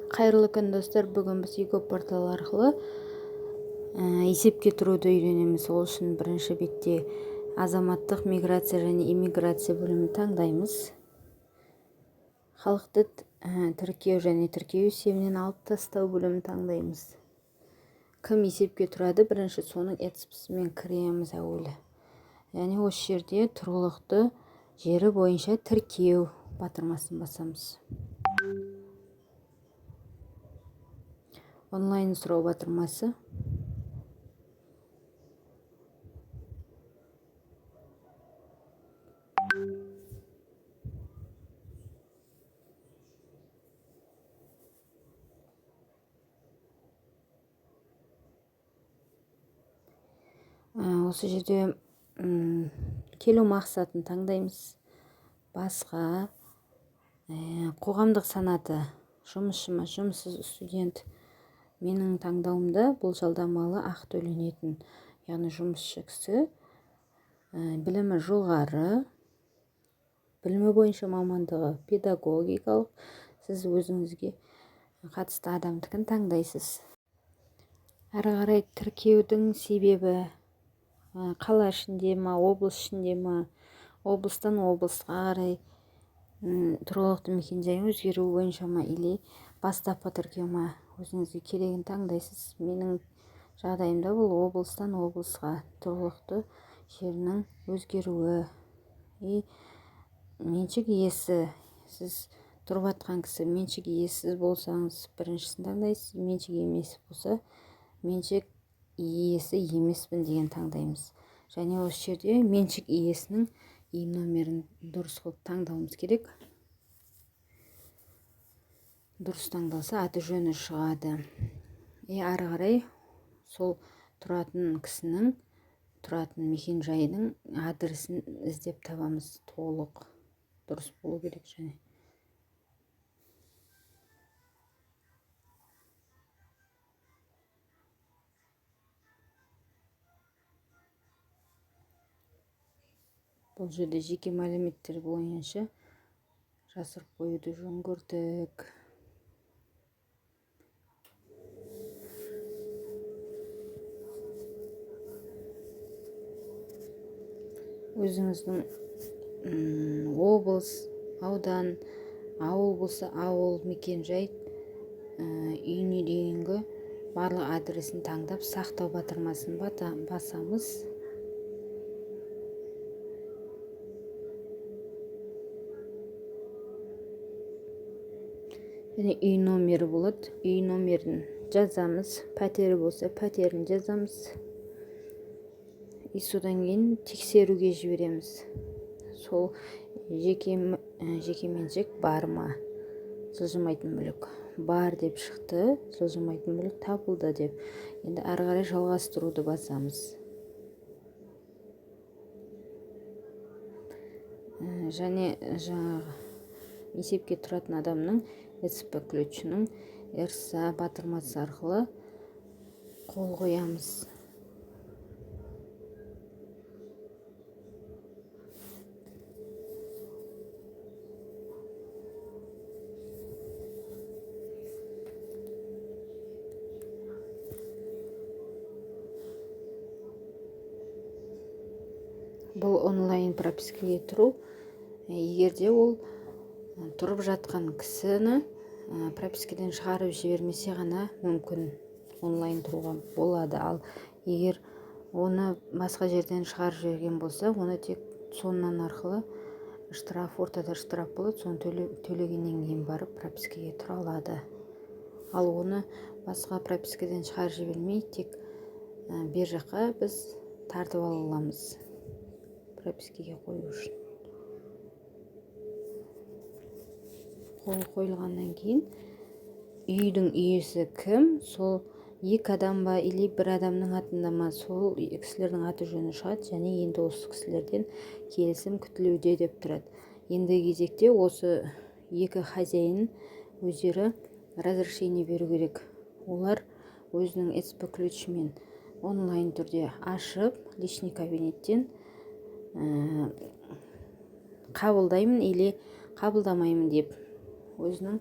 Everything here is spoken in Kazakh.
Қайырлы күн достар, бүгін біз ego портал арқылы есепке тұруды үйренеміз. Ол үшін бірінші бетте азаматтық миграция және иммиграция бөлімін таңдаймыз. Халықты тіркеу және тіркеу есебінен алып тастау бөлімін таңдаймыз. Кім есепке тұрады? Бірінші соның этспісімен кіреміз әуелі. Яғни осы жерде тұрғылықты жері бойынша тіркеу батырмасын басамыз. Онлайн сұрау батырмасы. Осы жерде келу мақсатын таңдаймыз. Басқа, қоғамдық санаты, жұмысшы ма, жұмыссыз, студент. Менің таңдауымда бұл жалдамалы ақы төленетін, яғни жұмысшы кісі, білімі жоғары, білімі бойынша мамандығы педагогикалық. Сіз өзіңізге қатысты адамдыкін таңдайсыз. Әрі қарай тіркеудің себебі қала ішінде ма, облыс ішінде ма, облыстан облысқа қарай тұрғылықты мекенжайы өзгеру бойынша ма, или бастапқы тіркеу ма, өзіңізге керегін таңдайсыз. Менің жағдайымда бұл облыстан облысқа тұрғылықты жерінің өзгеруі. Меншік иесі, сіз тұрып жатқан кісі меншік иесіз болсаңыз біріншісін таңдайсыз. Меншік емес болса меншік иесі емеспін деген таңдаймыз. Және осы жерде меншік иесінің үй номерін дұрыс қылып таңдауымыз керек. Дұрыс таңдалса аты жөні шығады. Ары қарай сол тұратын кісінің тұратын мекен жайының адресін іздеп табамыз. Толық дұрыс болу керек. Және бұл жерде жеке мәліметтер бойынша жасырып қоюды жөн көрдік. Өзіңіздің облыс, аудан, ауыл болса ауыл, мекен жай, үйіне дейінгі барлық адресін таңдап сақтау батырмасын басамыз. Және үй номері болады. Үй номерін жазамыз. Пәтері болса пәтерін жазамыз. Содан кейін тексеруге жібереміз. Сол жеке меншік бар ма? Жылжымайтын мүлік бар деп шықты. Жылжымайтын мүлік табылды деп. Енді ары қарай жалғастыруды басамыз. Және есепке тұратын адамның СП ключінің РСА батырмасы арқылы қол қоямыз. Бұл онлайн пропискаға тұру. Егерде ол тұрып жатқан кісіні пропискадан шығарып жібермесе ғана мүмкін онлайн тұруға болады. Ал егер оны басқа жерден шығарып жіберген болса, оны тек соннан арқылы штраф, ортада штраф болады. Соны төлегеннен кейін барып пропискаға тұра алады. Ал оны басқа пропискадан шығарып жібермей, тек бер жаққа біз тартып ала аламыз пропискаға қою үшін. Қол қойылғаннан кейін үйдің иесі кім? Сол екі адам ба, или бір адамның атында ма? Сол кісілердің аты жөні шығады. Және енді осы кісілерден келісім күтілуде деп тұрады. Енді кезекте осы екі хозяин өздері разрешение беру керек. Олар өзінің СП ключімен онлайн түрде ашып, личный кабинеттен қабылдаймын или қабылдамаймын деп өзінің